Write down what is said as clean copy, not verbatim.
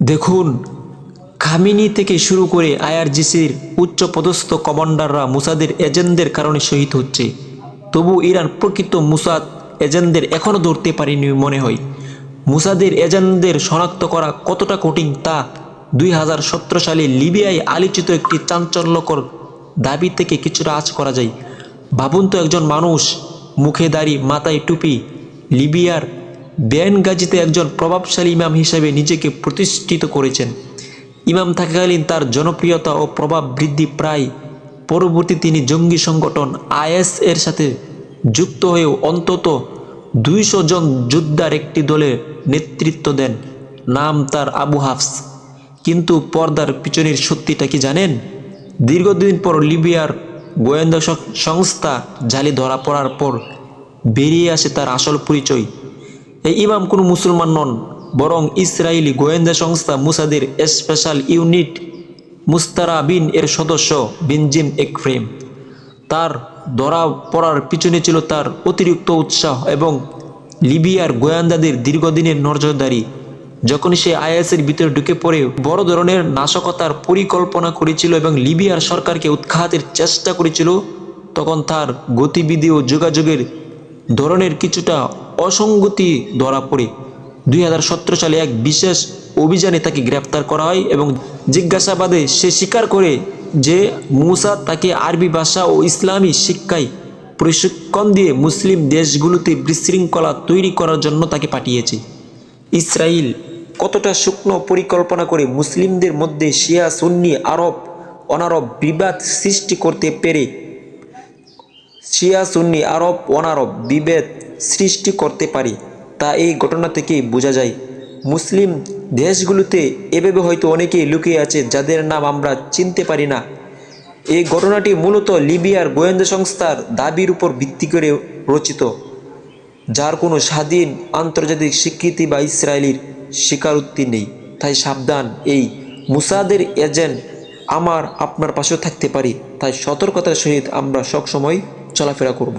দেখুন, খামিনি থেকে শুরু করে আইআরজিসির উচ্চপদস্থ কমান্ডাররা মুসাদের এজেন্টদের কারণে শহীদ হচ্ছে। তবু ইরান প্রকৃত মুসাদ এজেন্টদের এখনও ধরতে পারেনি মনে হয়। মুসাদের এজেন্টদের শনাক্ত করা কতটা কঠিন তা 2017 সালে লিবিয়ায় আলোচিত একটি চাঞ্চল্যকর দাবি থেকে কিছুটা আঁচ করা যায়। ভাবুন তো, একজন মানুষ, মুখে দাড়ি, মাথায় টুপি, লিবিয়ার বেনগাজিতে একজন প্রভাবশালী ইমাম হিসেবে নিজেকে প্রতিষ্ঠিত করেছেন। ইমাম থাকাকালীন তার জনপ্রিয়তা ও প্রভাব বৃদ্ধি প্রায় পরবর্তী তিনি জঙ্গি সংগঠন আইএস এর সাথে যুক্ত হয়েও অন্তত 200 জন যোদ্ধার একটি দলের নেতৃত্ব দেন। নাম তার আবু হাফস। কিন্তু পর্দার পিছনের সত্যিটা কি জানেন? দীর্ঘদিন পর লিবিয়ার গোয়েন্দা সংস্থা জালে ধরা পড়ার পর বেরিয়ে আসে তার আসল পরিচয়। এই ইমাম কোনো মুসলমান নন, বরং ইসরায়েলি গোয়েন্দা সংস্থা মুসাদের স্পেশাল ইউনিট মুস্তারাবিন এর সদস্য বেনজিম একফ্রেম। তার ধরা পড়ার পিছনে ছিল তার অতিরিক্ত উৎসাহ এবং লিবিয়ার গোয়েন্দাদের দীর্ঘদিনের নজরদারি। যখন সে আইএসের ভিতরে ঢুকে পড়ে বড় ধরনের নাশকতার পরিকল্পনা করেছিল এবং লিবিয়ার সরকারকে উৎখাতের চেষ্টা করেছিল, তখন তার গতিবিধি ও যোগাযোগের ধরনের কিছুটা অসঙ্গতি ধরা পড়ে 2017 সালে এক বিশেষ অভিযানে তাকে গ্রেপ্তার করা হয় এবং জিজ্ঞাসাবাদে সে স্বীকার করে যে মুসাদ তাকে আরবি ভাষা ও ইসলামী শিক্ষায় প্রশিক্ষণ দিয়ে মুসলিম দেশগুলোতে বিশৃঙ্খলা তৈরি করার জন্য তাকে পাঠিয়েছে। ইসরায়েল কতটা শুকনো পরিকল্পনা করে মুসলিমদের মধ্যে শিয়া সুন্নি আরব অনারব বিবাদ সৃষ্টি করতে পেরে বিভেদ সৃষ্টি করতে পারে তা এই ঘটনা থেকেই বোঝা যায়। মুসলিম দেশগুলোতে এভাবে হয়তো অনেকেই লুকিয়ে আছে যাদের নাম আমরা চিনতে পারি না। এই ঘটনাটি মূলত লিবিয়ার গোয়েন্দা সংস্থার দাবির উপর ভিত্তি করে রচিত, যার কোনো স্বাধীন আন্তর্জাতিক স্বীকৃতি বা ইসরায়েলির স্বীকারোক্তি নেই। তাই সাবধান, এই মুসাদের এজেন্ট আপনার পাশেও থাকতে পারে। তাই সতর্কতার সহিত আমরা সবসময় চলাফেরা করব।